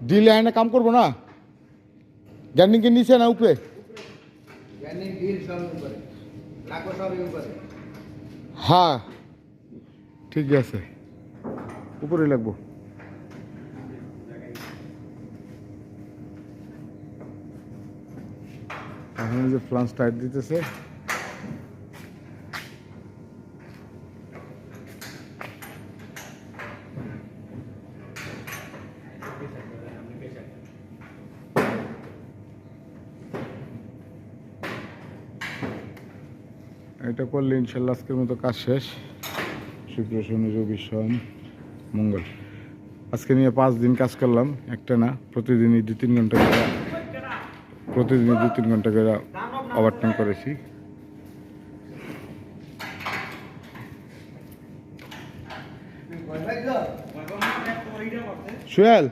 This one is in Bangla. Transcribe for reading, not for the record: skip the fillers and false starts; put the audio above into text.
ড্রিল এনে কাম করবো না? গ্যান্ডিংকে নিচে না উপরে? হ্যাঁ ঠিক আছে, উপরে লাগবো। এখন যে ফ্লান্স টাইট দিতেছে। এটা করলে ইনশাল্লাহ আজকের মতো কাজ শেষ। শুক্র, শনি, রবি, সোম, মঙ্গল, আজকে নিয়ে 5 দিন কাজ করলাম একটা না। প্রতিদিনই 2-3 ঘন্টা করে, প্রতিদিনই 2-3 ঘন্টা করে ওভারটাইম করেছি। সোহেল